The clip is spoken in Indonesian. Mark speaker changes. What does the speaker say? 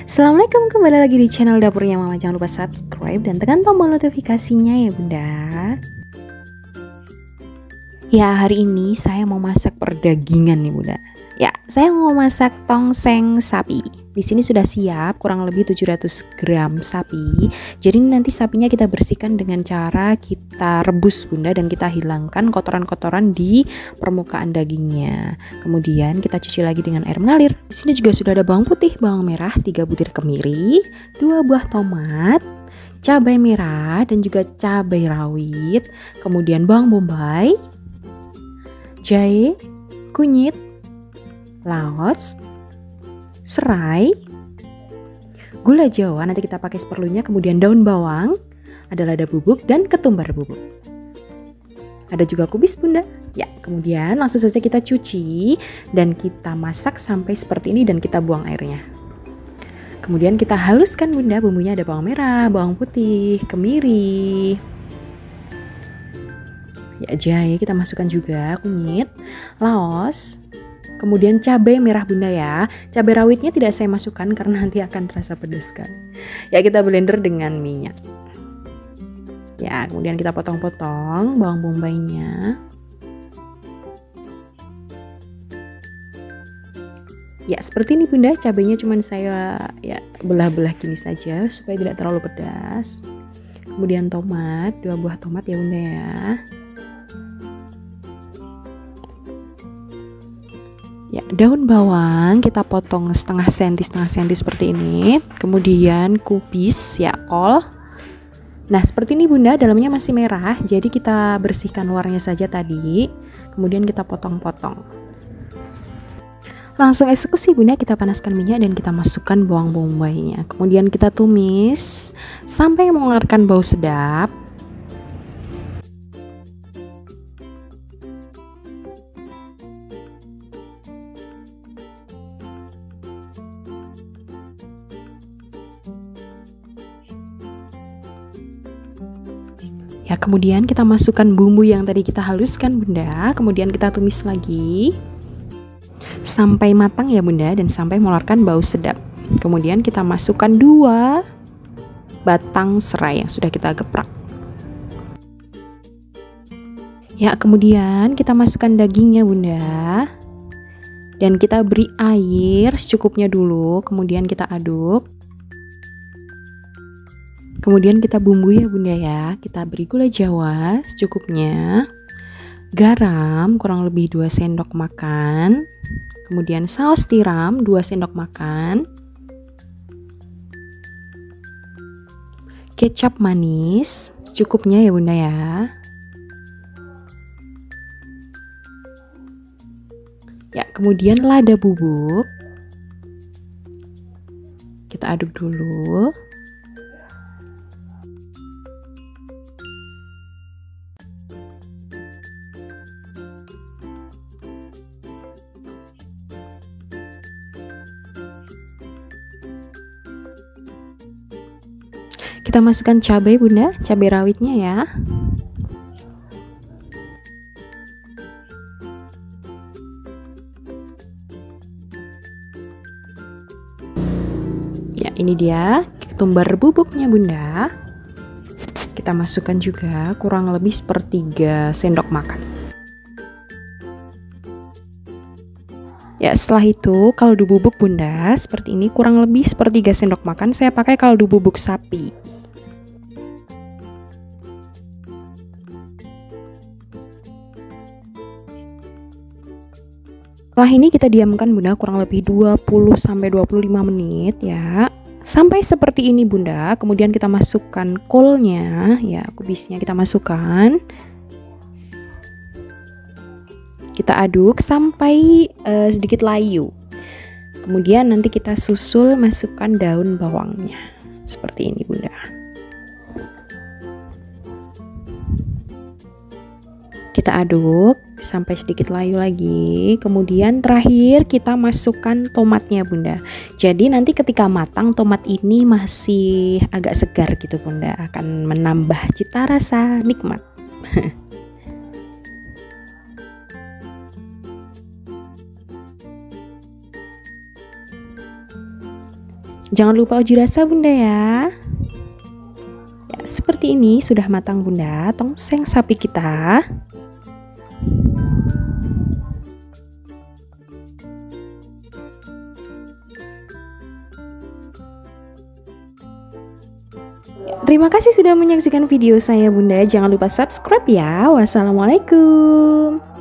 Speaker 1: Assalamualaikum, kembali lagi di channel dapurnya Mama. Jangan lupa subscribe dan tekan tombol notifikasinya ya bunda. Ya, hari ini saya mau masak perdagingan nih bunda. Ya, saya mau masak tongseng sapi. Di sini sudah siap kurang lebih 700 gram sapi. Jadi nanti sapinya kita bersihkan dengan cara kita rebus bunda, dan kita hilangkan kotoran-kotoran di permukaan dagingnya. Kemudian kita cuci lagi dengan air mengalir. Di sini juga sudah ada bawang putih, bawang merah, 3 butir kemiri, 2 buah tomat, cabai merah dan juga cabai rawit, kemudian bawang bombay, jahe, kunyit, laos, serai, gula jawa nanti kita pakai seperlunya, kemudian daun bawang, ada lada bubuk dan ketumbar bubuk. Ada juga kubis bunda. Ya, kemudian langsung saja kita cuci dan kita masak sampai seperti ini dan kita buang airnya. Kemudian kita haluskan bunda, bumbunya ada bawang merah, bawang putih, kemiri. Ya, jahe kita masukkan juga, kunyit, laos. Kemudian cabai merah bunda ya. Cabai rawitnya tidak saya masukkan karena nanti akan terasa pedas kan. Ya, kita blender dengan minyak. Ya, kemudian kita potong-potong bawang bombaynya. Ya, seperti ini bunda, cabainya cuman saya ya belah-belah gini saja supaya tidak terlalu pedas. Kemudian tomat, 2 buah tomat ya bunda ya. Ya, daun bawang kita potong setengah senti seperti ini. Kemudian kubis ya kol. Nah, seperti ini bunda, dalamnya masih merah, jadi kita bersihkan luarnya saja tadi. Kemudian kita potong-potong. Langsung eksekusi bunda, kita panaskan minyak dan kita masukkan bawang bombaynya. Kemudian kita tumis sampai mengeluarkan bau sedap. Ya, kemudian kita masukkan bumbu yang tadi kita haluskan bunda. Kemudian kita tumis lagi sampai matang ya bunda, dan sampai mengeluarkan bau sedap. Kemudian kita masukkan 2 batang serai yang sudah kita geprak. Ya, kemudian kita masukkan dagingnya bunda, dan kita beri air secukupnya dulu. Kemudian kita aduk. Kemudian kita bumbui ya bunda ya. Kita beri gula jawa secukupnya, garam kurang lebih 2 sendok makan, kemudian saus tiram 2 sendok makan, kecap manis secukupnya ya bunda ya. Ya, kemudian lada bubuk. Kita aduk dulu. Kita masukkan cabai bunda, cabai rawitnya ya. Ya, ini dia ketumbar bubuknya bunda. Kita masukkan juga kurang lebih 1/3 sendok makan. Ya, setelah itu kaldu bubuk bunda seperti ini, kurang lebih 1/3 sendok makan. Saya pakai kaldu bubuk sapi. Setelah ini kita diamkan bunda kurang lebih 20-25 menit ya. Sampai seperti ini bunda. Kemudian kita masukkan kolnya ya, kubisnya kita masukkan. Kita aduk sampai sedikit layu. Kemudian nanti kita susul masukkan daun bawangnya. Seperti ini bunda. Kita aduk sampai sedikit layu lagi. Kemudian terakhir kita masukkan tomatnya bunda. Jadi nanti ketika matang tomat ini masih agak segar gitu bunda, akan menambah cita rasa nikmat. Jangan lupa uji rasa Bunda ya. Ya, seperti ini sudah matang Bunda tongseng sapi kita. Terima kasih sudah menyaksikan video saya Bunda. Jangan lupa subscribe ya. Wassalamualaikum.